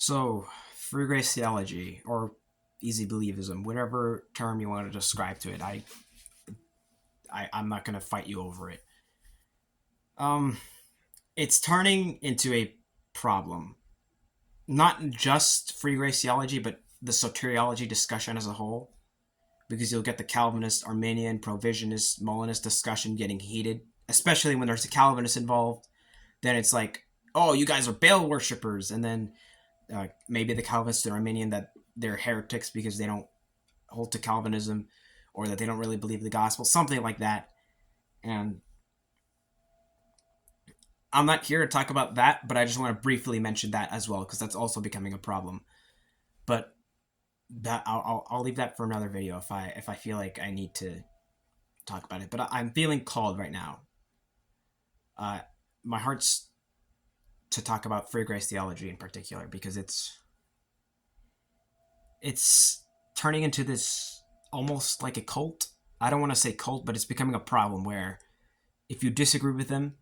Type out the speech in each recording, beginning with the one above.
So, free grace theology or easy believism, whatever term you want to describe to it, I'm not going to fight you over it. Um, it's turning into a problem, not just free grace theology, but the soteriology discussion as a whole, because you'll get the Calvinist, Arminian, Provisionist, Molinist discussion getting heated, especially when there's a Calvinist involved. Then it's like, oh, you guys are Baal worshippers, and then maybe the Calvinists or Arminian that they're heretics because they don't hold to Calvinism or that they don't really believe the gospel, something like that. And I'm not here to talk about that, but I just want to briefly mention that as well because that's also becoming a problem. But that I'll leave that for another video if I feel like I need to talk about it. But I'm feeling called right now. My heart's to talk about free grace theology in particular because it's turning into this almost like a cult. I don't want to say cult, but it's becoming a problem where if you disagree with them,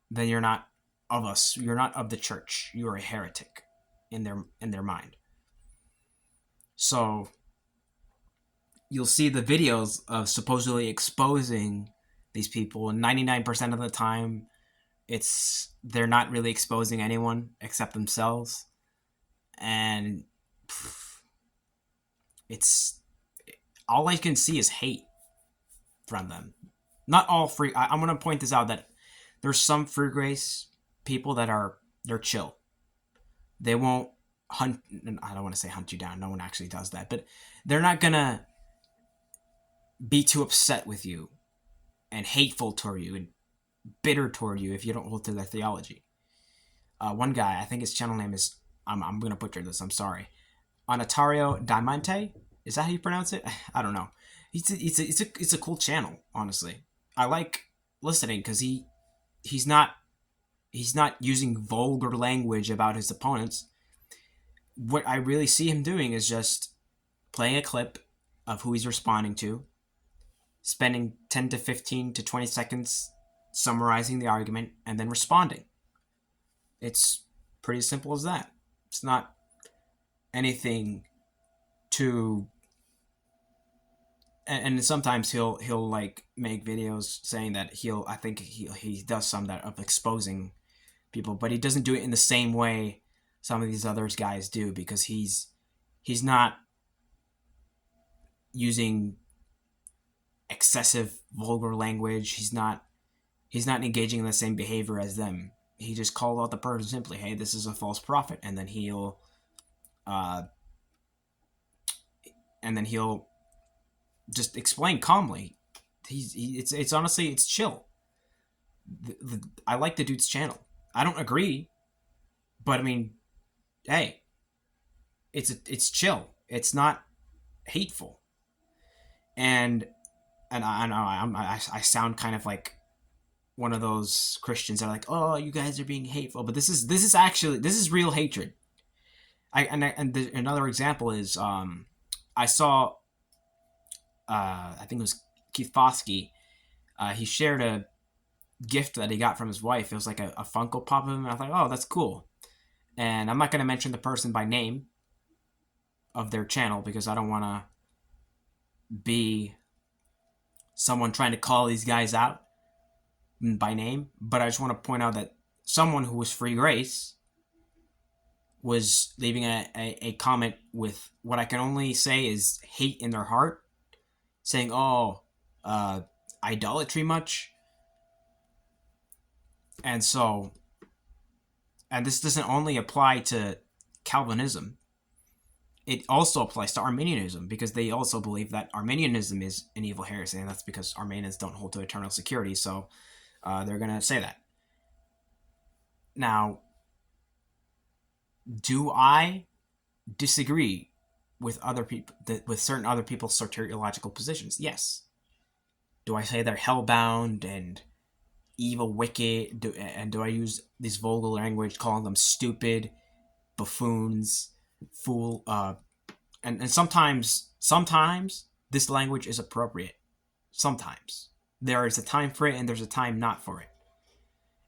then you're not of us. You're not of the church. You're a heretic in their mind. So you'll see the videos of supposedly exposing these people, and 99% of the time, they're not really exposing anyone except themselves, and it's all I can see is hate from them. Not all free. I'm going to point this out that there's some free grace people they're chill. They won't hunt. I don't want to say hunt you down. No one actually does that, but they're not gonna be too upset with you and hateful toward you and bitter toward you if you don't hold to their theology. One guy, I think his channel name is I'm gonna butcher this. I'm sorry. Onatario Diamante. Is that how you pronounce it? I don't know. It's a cool channel, honestly. I like listening because he's not using vulgar language about his opponents. What I really see him doing is just playing a clip of who he's responding to, spending 10 to 15 to 20 seconds summarizing the argument, and then responding. It's pretty simple as that. It's not anything too... And sometimes he'll like make videos saying that I think he does some that of exposing people, but he doesn't do it in the same way some of these other guys do because he's not using excessive vulgar language. He's not engaging in the same behavior as them. He just called out the person simply, hey, this is a false prophet, and then he'll just explain calmly. It's honestly, it's chill. I like the dude's channel. I don't agree, but I mean, hey, it's chill. It's not hateful. And I know I sound kind of like one of those Christians that are like, oh, you guys are being hateful, but this is real hatred. Another example is I saw I think it was Keith Foskey. He shared a gift that he got from his wife. It was like a Funko Pop of him. And I thought, oh, that's cool. And I'm not going to mention the person by name of their channel because I don't want to be someone trying to call these guys out by name. But I just want to point out that someone who was free grace was leaving a comment with what I can only say is hate in their heart, saying, oh, idolatry much? And so, and this doesn't only apply to Calvinism, it also applies to Arminianism, because they also believe that Arminianism is an evil heresy, and that's because Arminians don't hold to eternal security, so they're going to say that. Now, do I disagree with other people, with certain other people's soteriological positions? Yes. Do I say they're hellbound and evil, wicked, do I use this vulgar language, calling them stupid, buffoons, fool? And sometimes this language is appropriate. Sometimes there is a time for it, and there's a time not for it.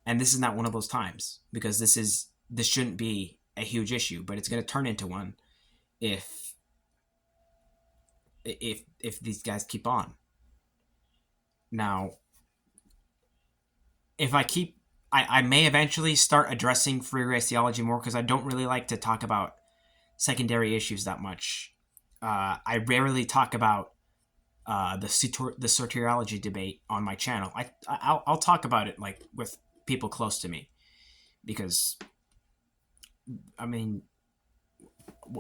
And this is not one of those times, because this shouldn't be a huge issue, but it's going to turn into one if these guys keep on. Now, if I may eventually start addressing free grace theology more, because I don't really like to talk about secondary issues that much. I rarely talk about the soteriology debate on my channel. I'll talk about it like with people close to me, because I mean,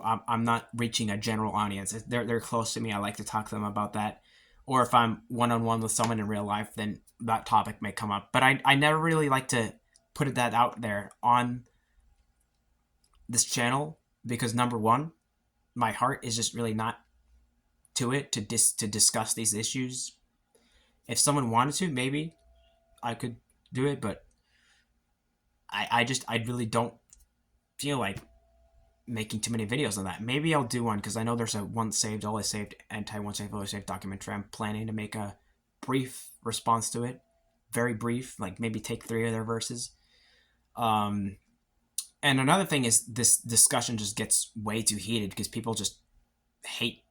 I'm not reaching a general audience. They're close to me. I like to talk to them about that. Or if I'm one-on-one with someone in real life, then that topic may come up. But I never really like to put that out there on this channel, because number one, my heart is just really not to it to discuss these issues. If someone wanted to, maybe I could do it, but I really don't feel like making too many videos on that. Maybe I'll do one, because I know there's a once saved, always saved, anti-once saved, always saved documentary. I'm planning to make a brief response to it. Very brief, like maybe take 3 of their verses. And another thing is, this discussion just gets way too heated because people just hate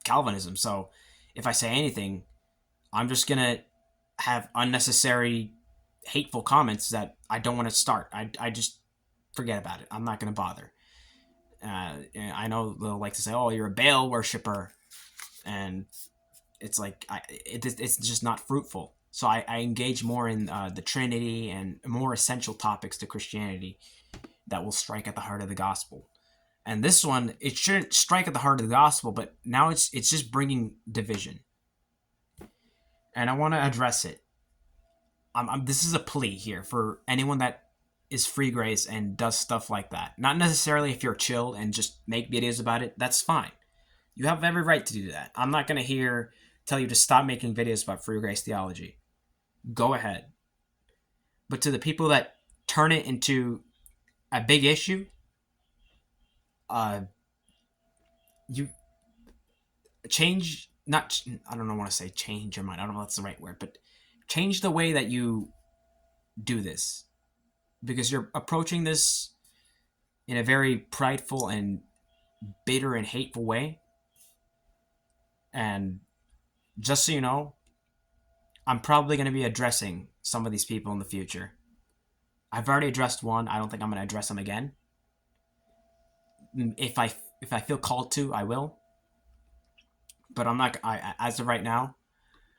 Calvinism. So if I say anything, I'm just going to have unnecessary hateful comments that I don't want to start. I just forget about it. I'm not going to bother. I know they'll like to say, "Oh, you're a Baal worshiper," and it's like it's just not fruitful. So I engage more in the Trinity and more essential topics to Christianity that will strike at the heart of the gospel. And this one, it shouldn't strike at the heart of the gospel, but now it's just bringing division, and I want to address it. This is a plea here for anyone that is free grace and does stuff like that. Not necessarily if you're chill and just make videos about it. That's fine. You have every right to do that. I'm not going to tell you to stop making videos about free grace theology. Go ahead. But to the people that turn it into a big issue, you change, not, I don't know, want to say change your mind. I don't know if that's the right word, but change the way that you do this, because you're approaching this in a very prideful and bitter and hateful way. And just so you know, I'm probably going to be addressing some of these people in the future. I've already addressed one. I don't think I'm going to address them again. If I feel called to, I will. But I'm not. As of right now,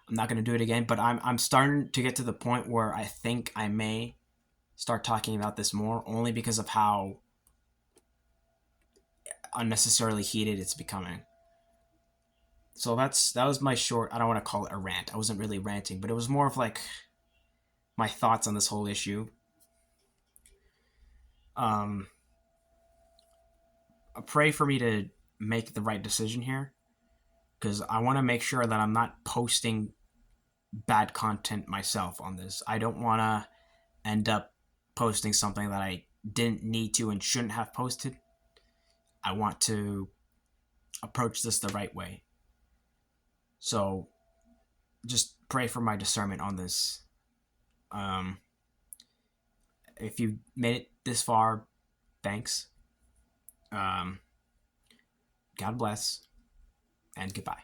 I'm not going to do it again. But I'm starting to get to the point where I think I may start talking about this more, only because of how unnecessarily heated it's becoming. So that was my short, I don't want to call it a rant. I wasn't really ranting, but it was more of like my thoughts on this whole issue. Pray for me to make the right decision here, because I want to make sure that I'm not posting bad content myself on this. I don't want to end up posting something that I didn't need to and shouldn't have posted. I want to approach this the right way. So just pray for my discernment on this. If you made it this far, thanks. God bless, and goodbye.